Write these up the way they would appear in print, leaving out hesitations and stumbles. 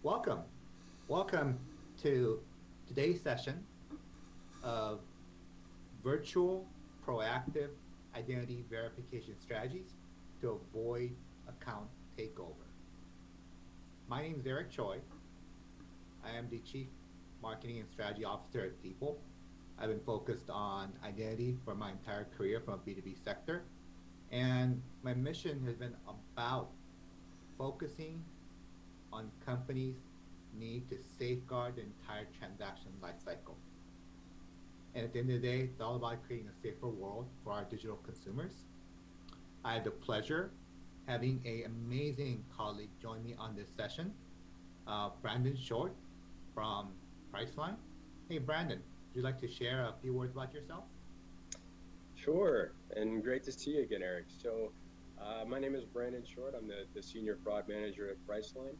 Welcome. Welcome to today's session of virtual proactive identity verification strategies to avoid account takeover. My name is Eric Choi. I am the Chief Marketing and Strategy Officer at People. I've been focused on identity for my entire career from a B2B sector. And my mission has been about focusing on companies' need to safeguard the entire transaction lifecycle. And at the end of the day, it's all about creating a safer world for our digital consumers. I have the pleasure having an amazing colleague join me on this session, Brandon Short from Priceline. Hey, Brandon, would you like to share a few words about yourself? Sure, and great to see you again, Eric. My name is Brandon Short. I'm the senior fraud manager at Priceline,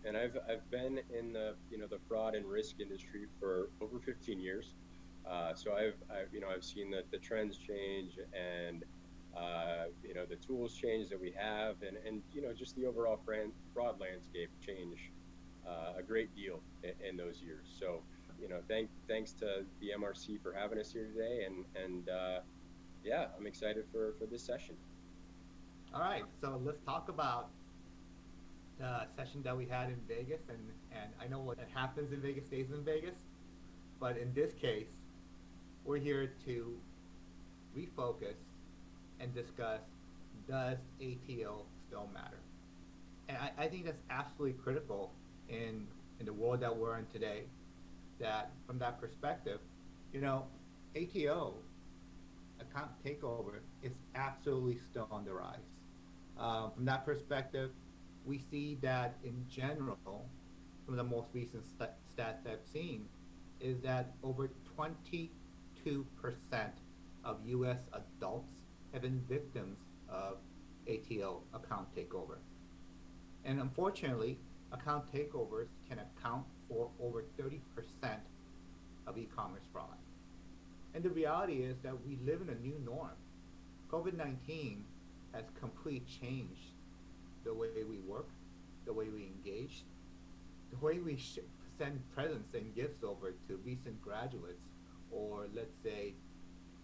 and I've been in the fraud and risk industry for over 15 years. I've seen the trends change and the tools change that we have, and just the overall fraud landscape change a great deal in those years. Thanks to the MRC for having us here today, and yeah, I'm excited for this session. All right, so let's talk about the session that we had in Vegas, and I know what happens in Vegas stays in Vegas, but in this case, we're here to refocus and discuss, does ATO still matter? And I think that's absolutely critical in the world that we're in today, that from that perspective, ATO, account takeover, is absolutely still on the rise. From that perspective, we see that in general, some of the most recent stats I've seen is that over 22% of US adults have been victims of ATO, account takeover. And unfortunately, account takeovers can account for over 30% of e-commerce fraud. And the reality is that we live in a new norm. COVID-19 has completely changed the way we work, the way we engage, the way we send presents and gifts over to recent graduates, or let's say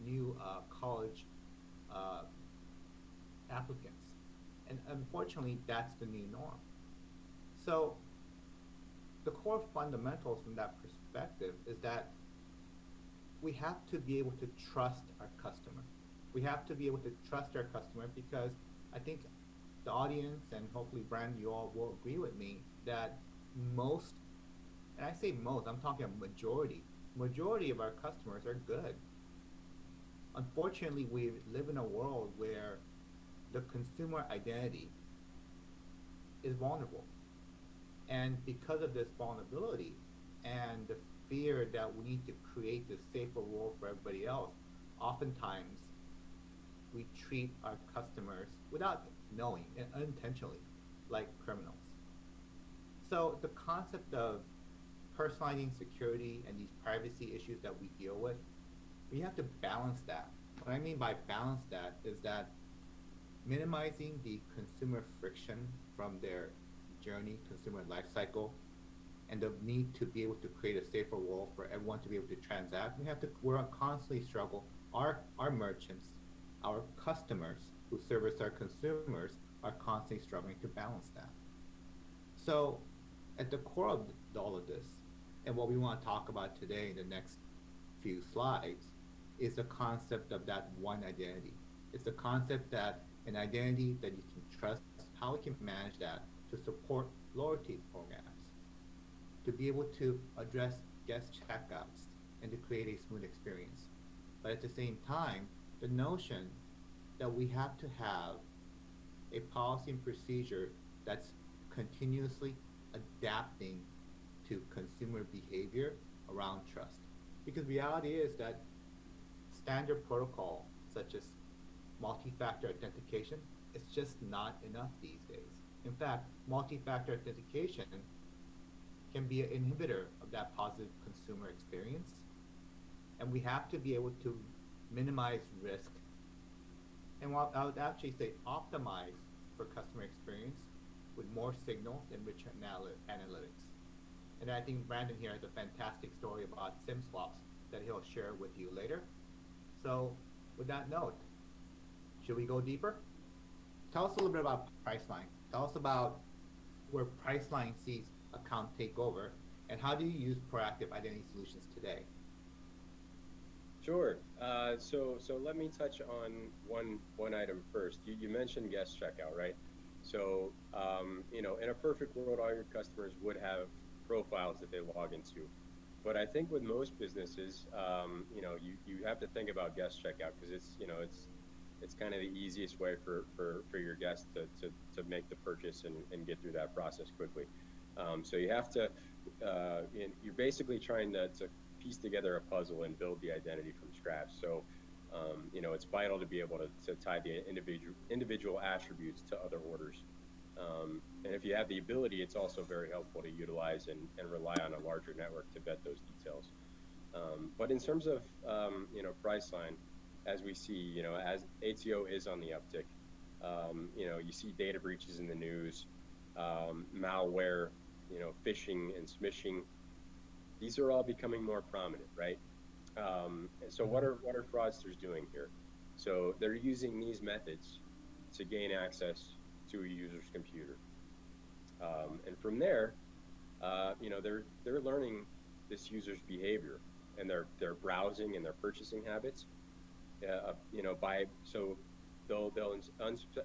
new college applicants. And unfortunately, that's the new norm. So the core fundamentals from that perspective is that we have to be able to trust our customer. We have to be able to trust our customer because I think the audience, and hopefully Brandon, you all will agree with me, that most, and I say most, I'm talking a majority of our customers are good. Unfortunately, we live in a world where the consumer identity is vulnerable. And because of this vulnerability and the fear that we need to create this safer world for everybody else, oftentimes we treat our customers without knowing and unintentionally like criminals. So the concept of personalizing security and these privacy issues that we deal with, we have to balance that. What I mean by balance that is that minimizing the consumer friction from their journey, consumer life cycle, and the need to be able to create a safer world for everyone to be able to transact. We're constantly struggle. Our merchants, our customers who service our consumers are constantly struggling to balance that. So at the core of all of this, and what we want to talk about today in the next few slides, is the concept of that one identity. It's the concept that an identity that you can trust, how we can manage that to support loyalty programs, to be able to address guest checkouts, and to create a smooth experience. But at the same time, the notion that we have to have a policy and procedure that's continuously adapting to consumer behavior around trust. Because reality is that standard protocol, such as multi-factor authentication, is just not enough these days. In fact, multi-factor authentication can be an inhibitor of that positive consumer experience. And we have to be able to minimize risk. And while I would actually say optimize for customer experience with more more signals and richer analytics. And I think Brandon here has a fantastic story about SIM swaps that he'll share with you later. So, with that note, should we go deeper? Tell us a little bit about Priceline. Tell us about where Priceline sees account takeover, and how do you use proactive identity solutions today? Sure. So let me touch on one item first. You mentioned guest checkout, right? So in a perfect world, all your customers would have profiles that they log into. But I think with most businesses, you have to think about guest checkout because it's kind of the easiest way for your guests to make the purchase and get through that process quickly. So you have to, you're basically trying to piece together a puzzle and build the identity from scratch. So, it's vital to be able to tie the individual attributes to other orders. And if you have the ability, it's also very helpful to utilize and rely on a larger network to vet those details. But in terms of, Priceline, as we see, as ATO is on the uptick, you see data breaches in the news, malware, phishing and smishing. These are all becoming more prominent, right? So what are fraudsters doing here? So they're using these methods to gain access to a user's computer, and from there, they're learning this user's behavior and their browsing and their purchasing habits. By so they'll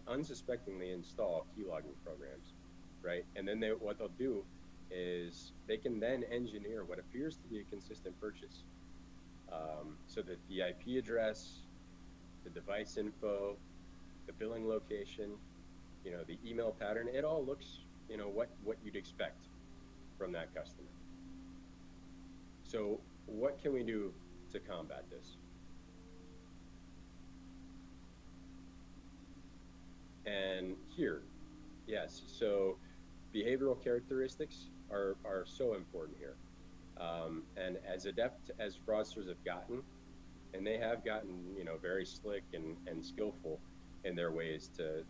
unsuspectingly install keylogging programs, right? And then what they'll do is they can then engineer what appears to be a consistent purchase, so that the IP address, the device info, the billing location, the email pattern, it all looks, what you'd expect from that customer. So what can we do to combat this? And here, yes, so behavioral characteristics are so important here. And as adept as fraudsters have gotten, and they have gotten, very slick and skillful in their ways to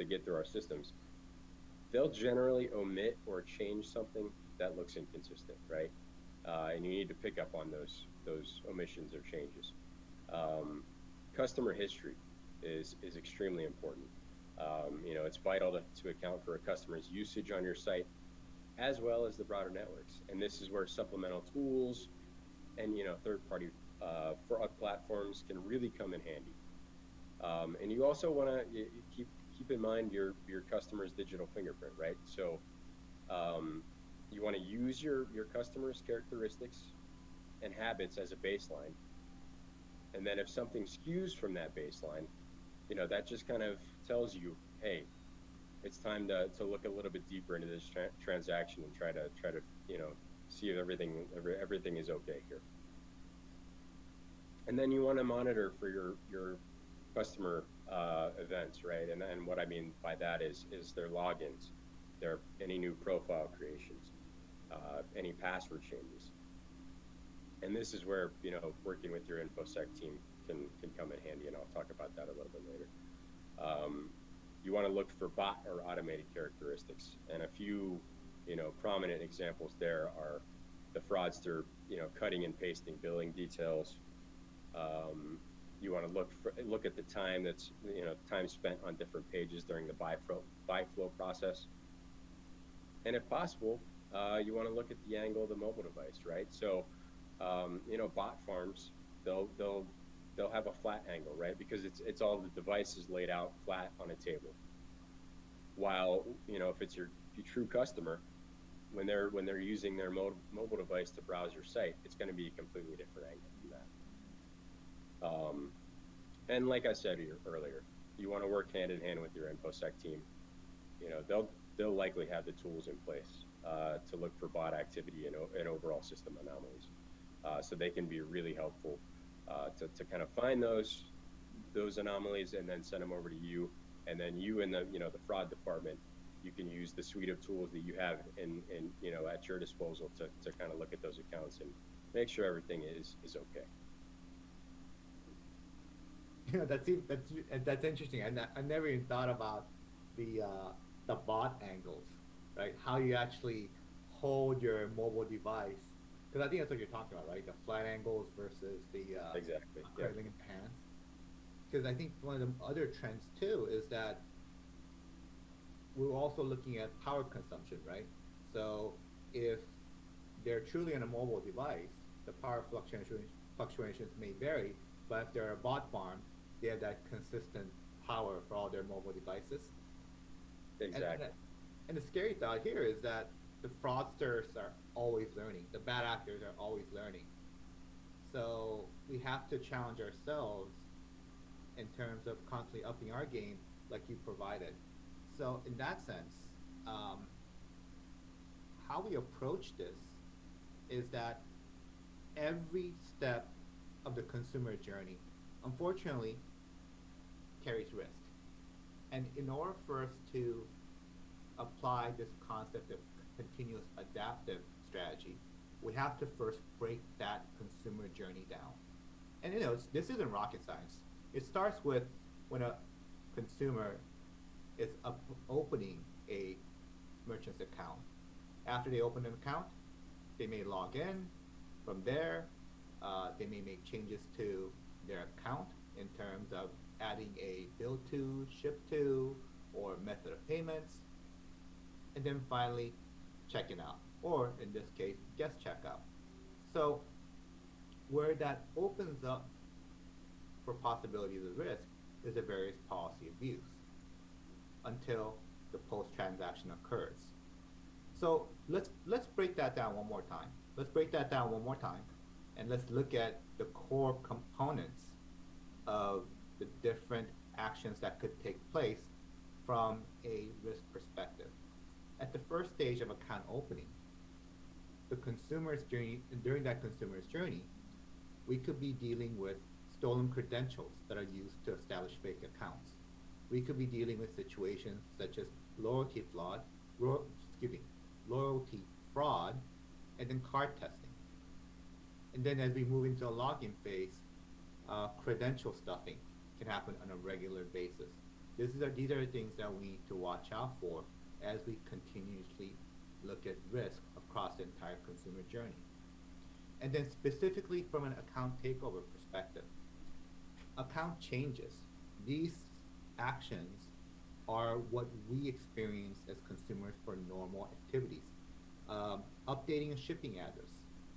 get through our systems, they'll generally omit or change something that looks inconsistent, right? And you need to pick up on those omissions or changes. Customer history is extremely important. It's vital to account for a customer's usage on your site as well as the broader networks. And this is where supplemental tools and third-party fraud platforms can really come in handy. And you also want to keep in mind your customer's digital fingerprint, right? So you want to use your customer's characteristics and habits as a baseline. And then if something skews from that baseline, that just kind of tells you, hey, it's time to look a little bit deeper into this transaction and try to see if everything is okay here. And then you want to monitor for your customer events, right? And what I mean by that is their logins, any new profile creations, any password changes. And this is where working with your InfoSec team can come in handy, and I'll talk about that a little bit later. You want to look for bot or automated characteristics, and a few prominent examples there are the fraudster cutting and pasting billing details. You want to look at the time that's time spent on different pages during the buy flow process, and if possible, you want to look at the angle of the mobile device, right? So bot farms, they'll have a flat angle, right? Because it's all the devices laid out flat on a table. While if it's your true customer, when they're using their mobile device to browse your site, it's going to be a completely different angle from that. And like I said earlier, you want to work hand in hand with your InfoSec team. They'll likely have the tools in place to look for bot activity and overall system anomalies, so they can be really helpful to kind of find those anomalies and then send them over to you, and then you and the fraud department, you can use the suite of tools that you have in at your disposal to kind of look at those accounts and make sure everything is okay. That's interesting. I never even thought about the the bot angles, right? How you actually hold your mobile device. Because I think that's what you're talking about, right? The flat angles versus the Exactly. Yep. curling in the hands. Because I think one of the other trends too is that we're also looking at power consumption, right? So if they're truly on a mobile device, the power fluctuations may vary, but if they're a bot farm, they have that consistent power for all their mobile devices. And, and, Exactly. and the scary thought here is that the fraudsters are always learning. The bad actors are always learning. So we have to challenge ourselves in terms of constantly upping our game like you provided. So in that sense, um, how we approach this is that every step of the consumer journey, unfortunately, carries risk. And in order for us to apply this concept of continuous adaptive strategy, we have to first break that consumer journey down. And this isn't rocket science. It starts with when a consumer is opening a merchant's account. After they open an account, they may log in. From there, they may make changes to their account in terms of adding a bill to, ship to, or method of payments, and then finally checking out, or in this case, guest checkout. So where that opens up for possibilities of risk is the various policy abuse until the post-transaction occurs. So let's break that down one more time. Let's break that down one more time, and let's look at the core components of the different actions that could take place from a risk perspective. At the first stage of account opening, the consumer's journey, during that consumer's journey, we could be dealing with stolen credentials that are used to establish fake accounts. We could be dealing with situations such as loyalty fraud, excuse me, loyalty fraud, and then card testing. And then as we move into a login phase, credential stuffing can happen on a regular basis. These are the things that we need to watch out for as we continuously look at risk across the entire consumer journey. And then specifically from an account takeover perspective, account changes. These actions are what we experience as consumers for normal activities. Updating a shipping address,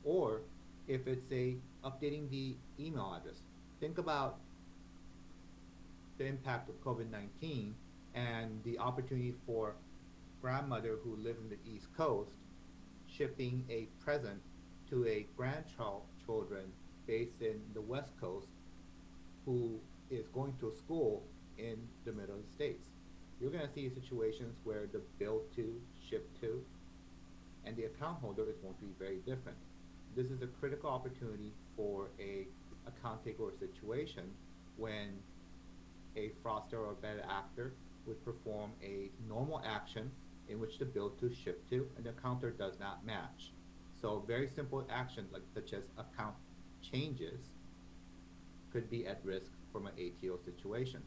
or if it's a updating the email address. Think about the impact of COVID-19 and the opportunity for grandmother who lives in the East Coast shipping a present to a grandchildren based in the West Coast who is going to a school in the middle of the States. You're going to see situations where the bill to, ship to, and the account holder is going to be very different. This is a critical opportunity for a account takeover situation when a fraudster or bad actor would perform a normal action in which the bill to, ship to, and the counter does not match. So very simple actions like such as account changes could be at risk from an ATO situation.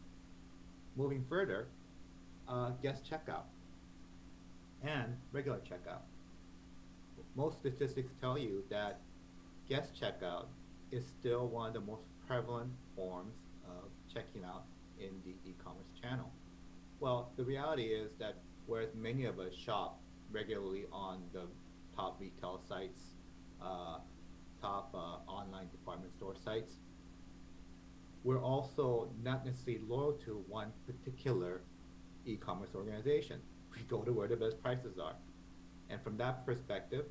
Moving further, guest checkout and regular checkout. Most statistics tell you that guest checkout is still one of the most prevalent forms of checking out in the e-commerce channel. Well, the reality is that whereas many of us shop regularly on the top retail sites, uh, top online department store sites, we're also not necessarily loyal to one particular e-commerce organization. We go to where the best prices are. And from that perspective,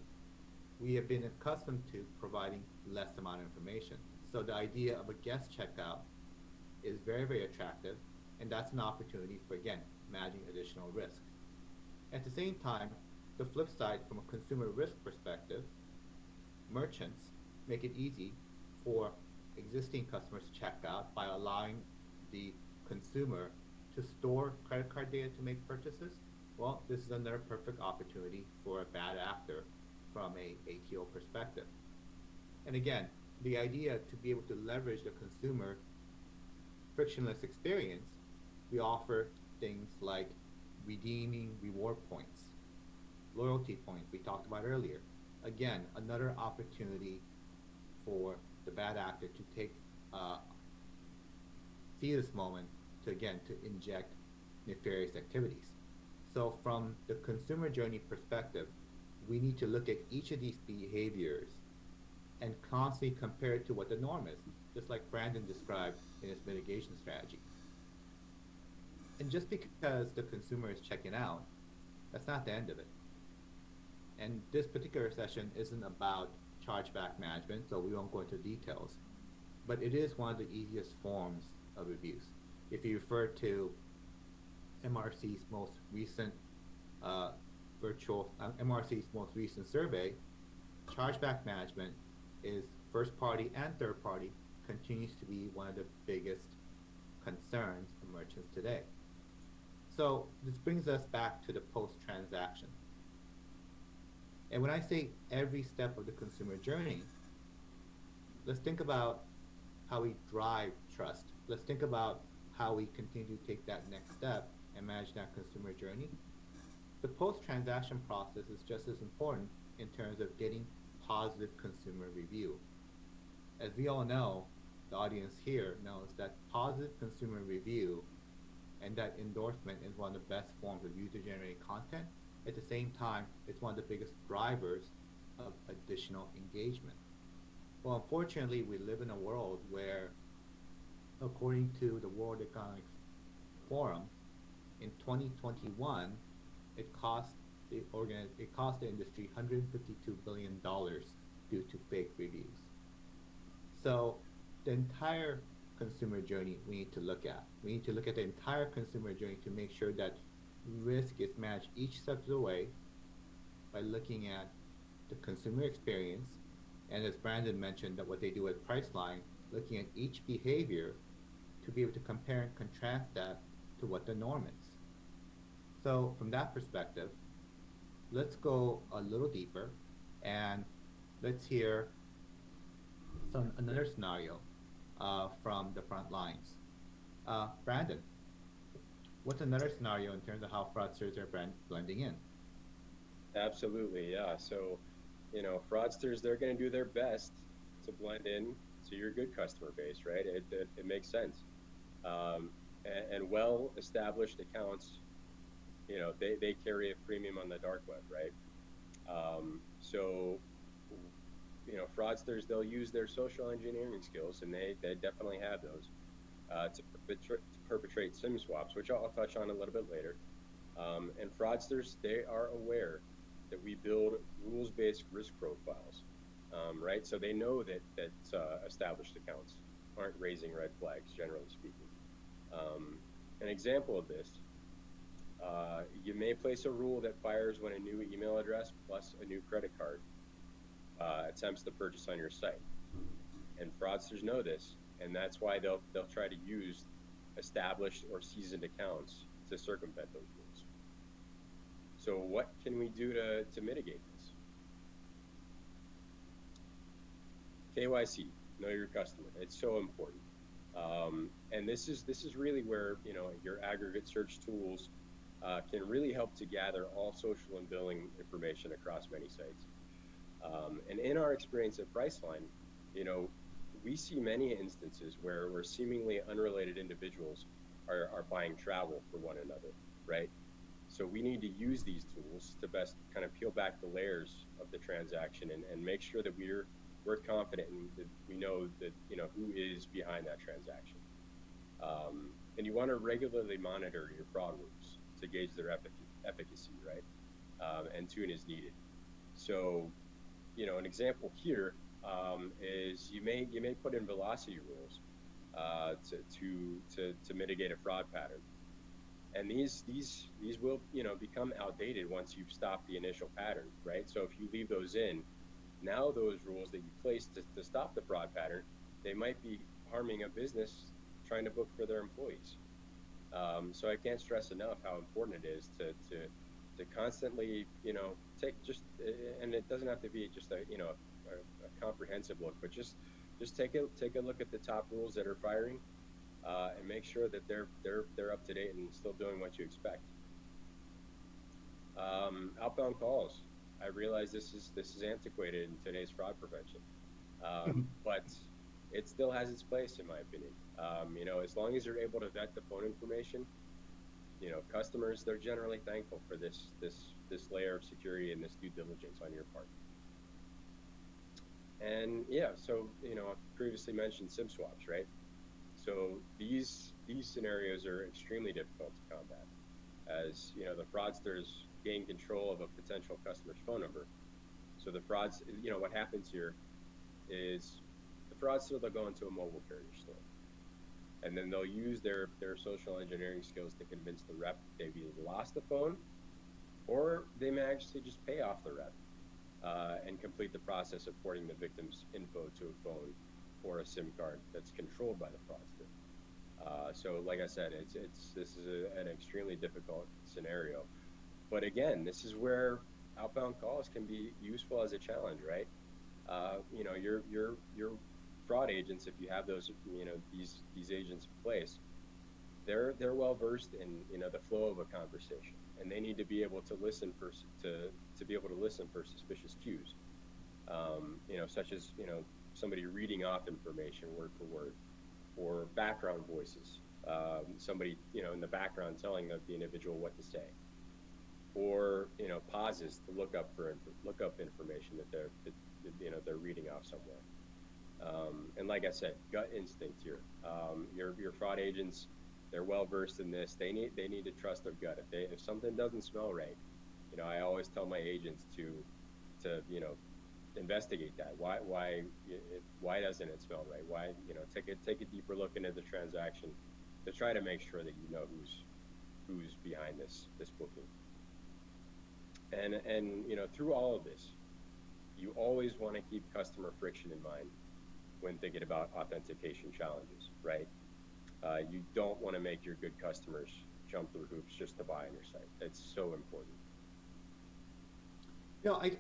we have been accustomed to providing less amount of information. So the idea of a guest checkout is very, very attractive, and that's an opportunity for, again, managing additional risk. At the same time, the flip side from a consumer risk perspective, merchants make it easy for existing customers to check out by allowing the consumer to store credit card data to make purchases. Well, this is another perfect opportunity for a bad actor from a ATO perspective. And again, the idea to be able to leverage the consumer frictionless experience, we offer things like redeeming reward points, loyalty points we talked about earlier. Again, another opportunity for the bad actor to uh, see this moment to again to inject nefarious activities. So from the consumer journey perspective, we need to look at each of these behaviors and constantly compare it to what the norm is, just like Brandon described in his mitigation strategy. And just because the consumer is checking out, that's not the end of it. And this particular session isn't about chargeback management, so we won't go into details. But it is one of the easiest forms of abuse. If you refer to MRC's most recent uh, MRC's most recent survey, chargeback management is first party and third party continues to be one of the biggest concerns of merchants today. So this brings us back to the post transaction. And when I say every step of the consumer journey, let's think about how we drive trust. Let's think about how we continue to take that next step and manage that consumer journey. The post-transaction process is just as important in terms of getting positive consumer review. As we all know, the audience here knows that positive consumer review and that endorsement is one of the best forms of user-generated content. At the same time, it's one of the biggest drivers of additional engagement. Well, unfortunately, we live in a world where, according to the World Economic Forum, in 2021, it cost it cost the industry $152 billion due to fake reviews. So the entire consumer journey we need to look at. We need to look at the entire consumer journey to make sure that risk is managed each step of the way by looking at the consumer experience, and as Brandon mentioned, that what they do at Priceline, looking at each behavior to be able to compare and contrast that to what the norm is. So from that perspective, let's go a little deeper and let's hear another scenario from the front lines. Brandon, what's another scenario in terms of how fraudsters are blending in? Absolutely, yeah. So, fraudsters, they're going to do their best to blend in to your good customer base, right? It makes sense. And well-established accounts, they carry a premium on the dark web, right? So, fraudsters, they'll use their social engineering skills, and they definitely have those to perpetrate SIM swaps, which I'll touch on a little bit later. And fraudsters, they are aware that we build rules-based risk profiles, right? So they know that established accounts aren't raising red flags, generally speaking. An example of this, you may place a rule that fires when a new email address plus a new credit card attempts to purchase on your site. And fraudsters know this, and that's why they'll try to use established or seasoned accounts to circumvent those rules. So what can we do to mitigate this? KYC, know your customer. It's so important. And this is really where your aggregate search tools can really help to gather all social and billing information across many sites. And in our experience at Priceline, we see many instances where seemingly unrelated individuals are buying travel for one another, right? So we need to use these tools to best kind of peel back the layers of the transaction and make sure that we're confident and that we know that who is behind that transaction. And you want to regularly monitor your fraud rules to gauge their efficacy, right? And tune as needed. So, an example here is you may put in velocity rules to mitigate a fraud pattern, and these will become outdated once you've stopped the initial pattern, right? So if you leave those in, now those rules that you placed to stop the fraud pattern, they might be harming a business trying to book for their employees. So I can't stress enough how important it is to constantly take and it doesn't have to be just a comprehensive look, but just take a look at the top rules that are firing, and make sure that they're up to date and still doing what you expect. outbound calls. I realize this is antiquated in today's fraud prevention, but it still has its place, in my opinion. As long as you're able to vet the phone information, customers, they're generally thankful for this layer of security and this due diligence on your part. And yeah, so I previously mentioned SIM swaps, right? So these scenarios are extremely difficult to combat, as the fraudsters gain control of a potential customer's phone number. So the frauds, what happens here is the fraudster, they'll go into a mobile carrier store, and then they'll use their social engineering skills to convince the rep they've either lost the phone, or they may actually just pay off the rep, and complete the process of porting the victim's info to a phone or a SIM card that's controlled by the fraudster. So, like I said, this is an extremely difficult scenario. But again, this is where outbound calls can be useful as a challenge, right? Your fraud agents, if you have those, these agents in place, they're well versed in the flow of a conversation, and they need to be able to listen to be able to listen for suspicious cues, such as somebody reading off information word for word, or background voices, somebody in the background telling the individual what to say, or pauses to look up information that they're reading off somewhere. And like I said, gut instinct here. Your fraud agents, they're well versed in this. They need to trust their gut. If something doesn't smell right, I always tell my agents to investigate that. Why doesn't it smell right? Why take a deeper look into the transaction to try to make sure that who's behind this booking. And through all of this, you always want to keep customer friction in mind when thinking about authentication challenges, right? You don't want to make your good customers jump through hoops just to buy on your site. It's so important.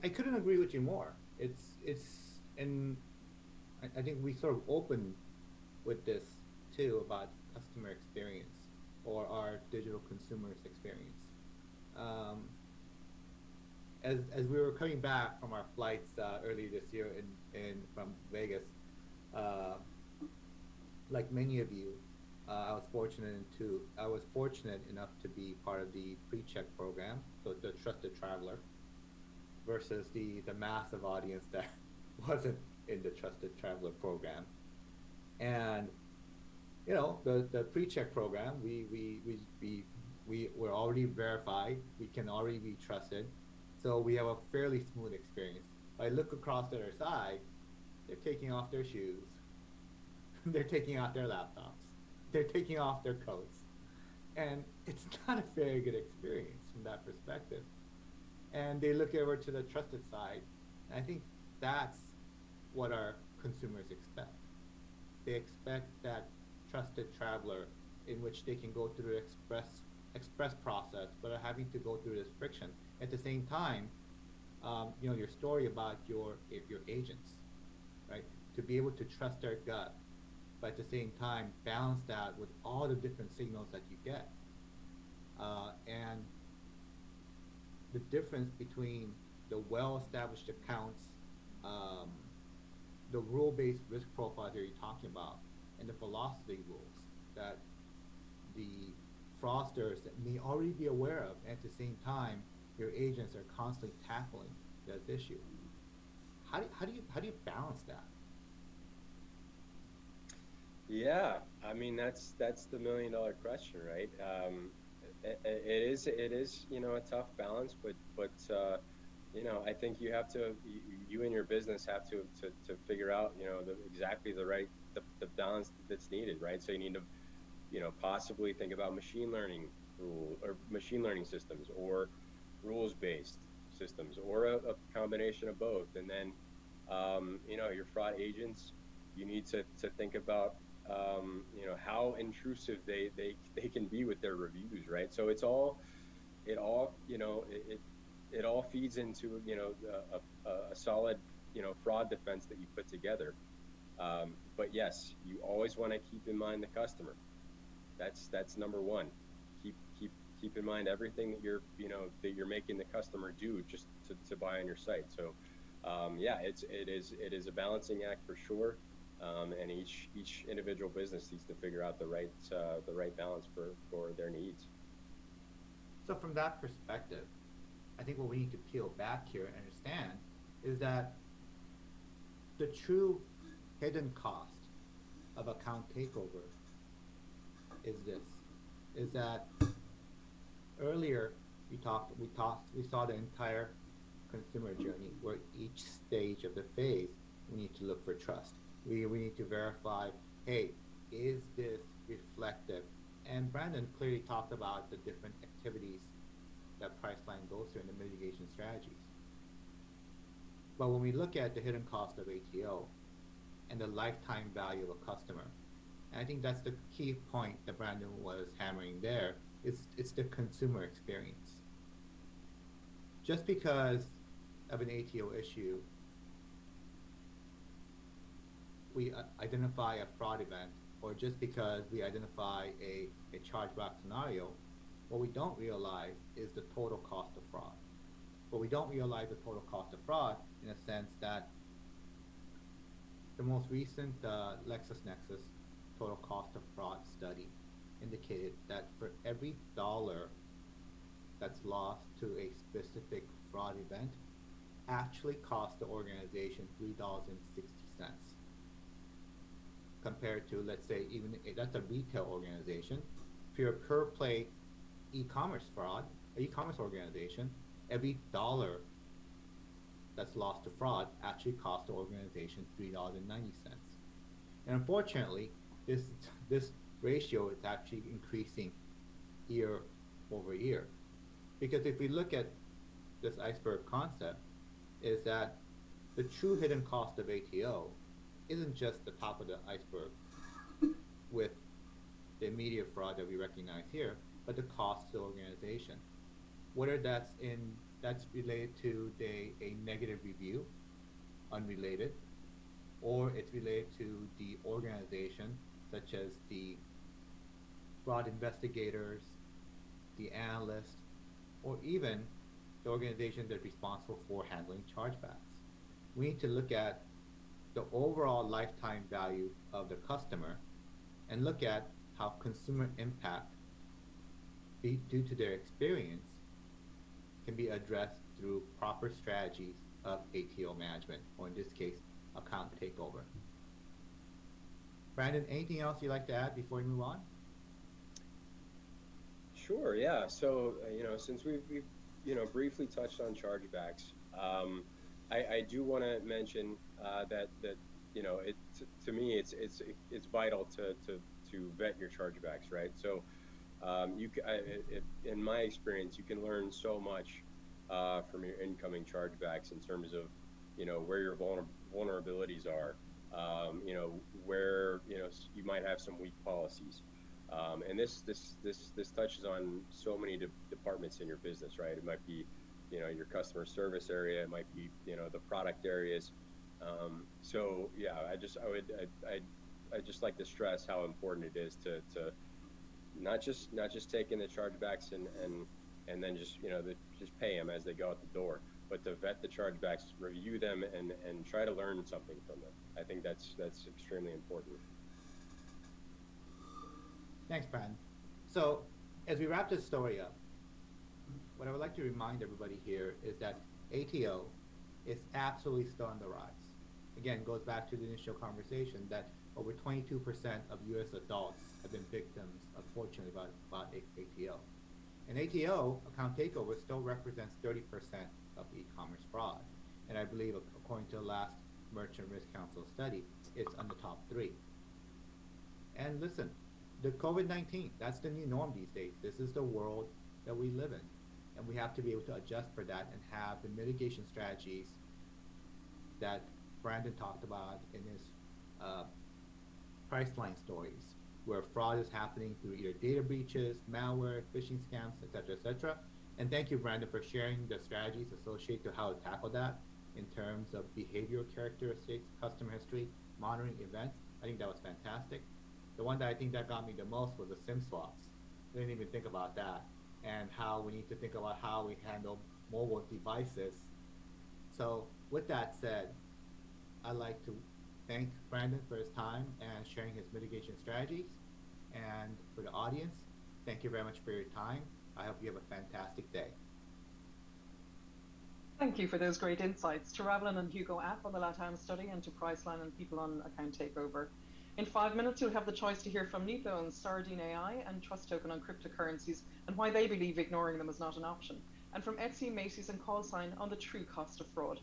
I couldn't agree with you more. And I think we sort of opened with this too about customer experience or our digital consumers experience. Um, as we were coming back from our flights early this year in from Vegas, uh, like many of you, I was fortunate enough to be part of the pre-check program, so the trusted traveler, versus the massive audience that wasn't in the trusted traveler program. And the pre-check program, we're already verified, we can already be trusted, so we have a fairly smooth experience. I look across the other side, they're taking off their shoes, they're taking out their laptops, they're taking off their coats, and it's not a very good experience from that perspective. And they look over to the trusted side, and I think that's what our consumers expect. They expect that trusted traveler in which they can go through the express process without having to go through this friction. At the same time, your story about your agents, right? To be able to trust their gut, but at the same time balance that with all the different signals that you get, and the difference between the well-established accounts, um, the rule-based risk profile that you're talking about, and the velocity rules that the fraudsters that may already be aware of. At the same time, your agents are constantly tackling that issue. How do you balance that? Yeah, I mean that's the $1 million question, right? It is a tough balance, but I think you and your business have to figure out exactly the balance that's needed, right? So you need to possibly think about machine learning systems, or rules based systems, or a combination of both. And then your fraud agents, you need to think about how intrusive they can be with their reviews, right? So it all it all feeds into a solid fraud defense that you put together. But yes, you always want to keep in mind the customer. That's number one. Keep keep in mind everything that you're making the customer do just to buy on your site. So yeah, it is a balancing act for sure. And each individual business needs to figure out the right balance for their needs. So from that perspective, I think what we need to peel back here and understand is that the true hidden cost of account takeover is this, is that earlier we saw the entire consumer journey where each stage of the phase we need to look for trust. We need to verify, hey, is this reflective? And Brandon clearly talked about the different activities that Priceline goes through in the mitigation strategies. But when we look at the hidden cost of ATO and the lifetime value of a customer, and I think that's the key point that Brandon was hammering there, is it's the consumer experience. Just because of an ATO issue, we identify a fraud event, or just because we identify a chargeback scenario, what we don't realize is the total cost of fraud. But we don't realize the total cost of fraud in a sense that the most recent LexisNexis total cost of fraud study indicated that for every dollar that's lost to a specific fraud event actually costs the organization $3.60 compared to, let's say, even that's a retail organization. If you're a pure play e-commerce fraud, e-commerce organization, every dollar that's lost to fraud actually costs the organization $3.90. And unfortunately, this ratio is actually increasing year over year. Because if we look at this iceberg concept, is that the true hidden cost of ATO isn't just the top of the iceberg with the immediate fraud that we recognize here, but the cost to the organization. Whether that's related to a negative review, unrelated, or it's related to the organization, such as the fraud investigators, the analysts, or even the organization that's responsible for handling chargebacks. We need to look at the overall lifetime value of the customer and look at how consumer impact due to their experience can be addressed through proper strategies of ATO management, or in this case, account takeover. Brandon, anything else you'd like to add before we move on? Sure, yeah. So, since we've briefly touched on chargebacks, I do want to mention that to me it's vital to vet your chargebacks, right? So, in my experience, you can learn so much from your incoming chargebacks in terms of where your vulnerabilities are, where you might have some weak policies. And this touches on so many departments in your business, right? It might be, your customer service area. It might be, the product areas. So yeah, I just like to stress how important it is to not just take in the chargebacks and then just pay them as they go out the door, but to vet the chargebacks, review them, and try to learn something from them. I think that's extremely important. Thanks, Brandon. So, as we wrap this story up, what I would like to remind everybody here is that ATO is absolutely still on the rise. Again, it goes back to the initial conversation that over 22% of U.S. adults have been victims, unfortunately, about ATO. And ATO, account takeover, still represents 30% of e-commerce fraud. And I believe, according to the last Merchant Risk Council study, it's on the top 3. And listen, the COVID-19, that's the new norm these days. This is the world that we live in. And we have to be able to adjust for that and have the mitigation strategies that Brandon talked about in his Priceline stories, where fraud is happening through either data breaches, malware, phishing scams, etc., etc. And thank you, Brandon, for sharing the strategies associated to how to tackle that in terms of behavioral characteristics, customer history, monitoring events. I think that was fantastic. The one that I think that got me the most was the SIM swaps. I didn't even think about that. and how we need to think about how we handle mobile devices. So, with that said, I'd like to thank Brandon for his time and sharing his mitigation strategies. And for the audience, thank you very much for your time. I hope you have a fantastic day. Thank you for those great insights to Ravelin and Hugo App on the LATAM study and to Priceline and people on Account Takeover. In 5 minutes, you'll have the choice to hear from Nico on Sardine AI and Trust Token on cryptocurrencies and why they believe ignoring them is not an option. And from Etsy, Macy's and Callsign on the true cost of fraud.